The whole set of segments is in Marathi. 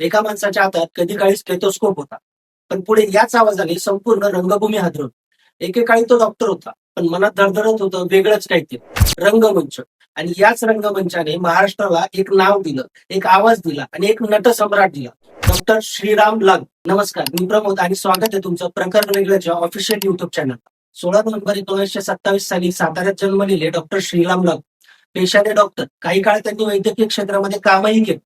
एका माणसाच्या हातात कधी काळी स्टेथोस्कोप होता, पण पुढे याच आवाजाने संपूर्ण रंगभूमी हादरवली. एकेकाळी तो डॉक्टर होता, पण मनात धडधडत होतं वेगळंच काहीतरी. रंगमंच. आणि याच रंगमंचाने महाराष्ट्राला एक नाव दिलं, एक आवाज दिला आणि एक नटसम्राट दिला. डॉक्टर श्रीराम लाग. नमस्कार, मी प्रमोद आणि स्वागत आहे तुमचं प्रकरण वेगळ्याच्या ऑफिशियल युट्यूब चॅनल. 16 नोव्हेंबर 1927 साली साताऱ्यात जन्मलेले डॉक्टर श्रीराम लाग. पेशाने डॉक्टर. काही काळ त्यांनी वैद्यकीय क्षेत्रामध्ये कामही केलं.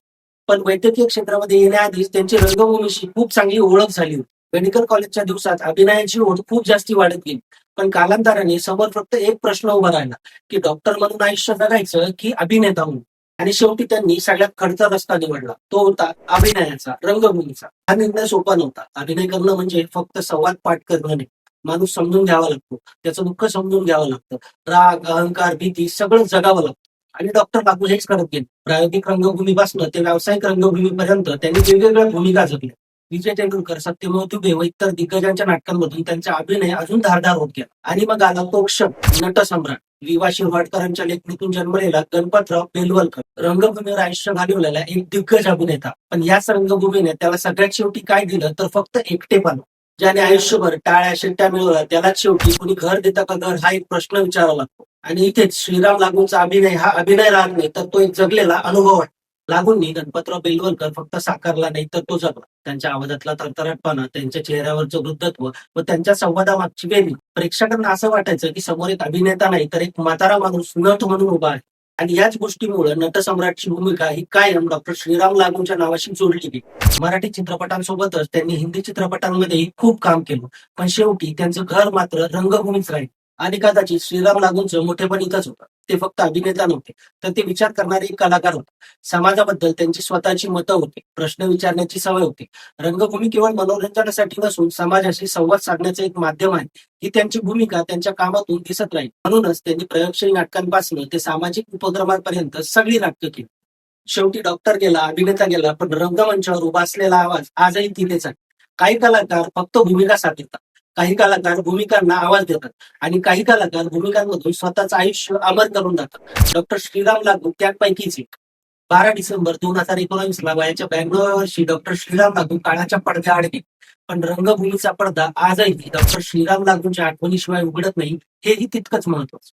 पण वैद्यकीय क्षेत्रामध्ये येण्याआधीच त्यांची रंगभूमीशी खूप चांगली ओळख झाली होती. मेडिकल कॉलेजच्या दिवसात अभिनयाची ओढ खूप जास्ती वाढत गेली. पण कालांतराने समोर फक्त एक प्रश्न उभा राहिला, की डॉक्टर म्हणून आयुष्य जगायचं की अभिनेता म्हणून. आणि शेवटी त्यांनी सगळ्यात खडतर रस्ता निवडला. तो होता अभिनयाचा, रंगभूमीचा. हा निर्णय सोपा नव्हता. अभिनय करणं म्हणजे फक्त संवाद पाठ करणं नाही. माणूस समजून घ्यावा लागतो, त्याचं दुःख समजून घ्यावं लागतं, राग, अहंकार, भीती सगळं जगावं लागतं. आणि डॉक्टर बाबू हेच करत गेले. प्रायोगिक रंगभूमीपासून ते व्यावसायिक रंगभूमीपर्यंत त्यांनी वेगवेगळ्या भूमिका जगल्या. विजय तेंडुलकर, सत्यमेव दुबे व इतर दिग्गजांच्या नाटकांमधून त्यांचा अभिनय अजून धारदार होत गेला. आणि मग आला तो क्षण, नटसम्राट. वि.वा. शिरवाडकरांच्या लेखणीतून जन्मलेला गणपतराव बेलवलकर. रंगभूमीवर आयुष्य घालवलेला एक दिग्गज अभिनेता. पण याच रंगभूमीने त्याला सगळ्यात शेवटी काय दिलं तर फक्त एकटेपणा. ज्याने आयुष्यभर टाळ्या शिट्ट्या मिळवल्या त्यालाच शेवटी कुणी घर देतं का घर हा एक प्रश्न विचारावा लागतो. आणि इथेच श्रीराम लागूंचा अभिनय हा अभिनय राहत नाही, तर तो एक जगलेला अनुभव आहे. लागूंनी गणपतराव बेलवलकर फक्त साकारला नाही, तर तो जगला. त्यांच्या आवाजातला तरतराटपणा, त्यांच्या चेहऱ्यावरचं वृद्धत्व व त्यांच्या संवादामागची वेगळी. प्रेक्षकांना असं वाटायचं की समोर एक अभिनेता नाही, तर एक म्हातारा माणूस नट म्हणून उभा आहे. आणि याच गोष्टीमुळे नटसम्राटची भूमिका ही कायम डॉक्टर श्रीराम लागूंच्या नावाशी जोडली गेली. मराठी चित्रपटांसोबतच त्यांनी हिंदी चित्रपटांमध्येही खूप काम केलं. पण शेवटी त्यांचं घर मात्र रंगभूमीच राहील. आणि कदाचित श्रीराम लागूंचं मोठेपण इथंच होतं. ते फक्त अभिनेता नव्हते, तर ते विचार करणारे एक कलाकार होते. समाजाबद्दल त्यांची स्वतःची मतं होती, प्रश्न विचारण्याची सवय होती. रंगभूमी केवळ मनोरंजनासाठी नसून समाजाशी संवाद साधण्याचं एक माध्यम आहे. ही त्यांची भूमिका त्यांच्या कामातून दिसत राहील. म्हणूनच त्यांनी प्रयोगशील नाटकांपासून ते सामाजिक उपक्रमांपर्यंत सगळी नाटकं केली. शेवटी डॉक्टर गेला, अभिनेता गेला, पण रंगमंचावर उभा असलेला आवाज आजही तिथेच आहे. काही कलाकार फक्त भूमिका साधतात, काही कलाकार भूमिकांना आवाज देतात आणि काही कलाकार भूमिकांमधून स्वतःचं आयुष्य अमर करून जातात. डॉक्टर श्रीराम लागू त्यापैकीच एक. 12 डिसेंबर 2019 ला वयाच्या 92व्या वर्षी डॉक्टर श्रीराम लागू काळाच्या पडद्याआड गेले. पण रंगभूमीचा पडदा आजही डॉक्टर श्रीराम लागूंच्या आठवणीशिवाय उघडत नाही, हेही तितकंच महत्वाचं.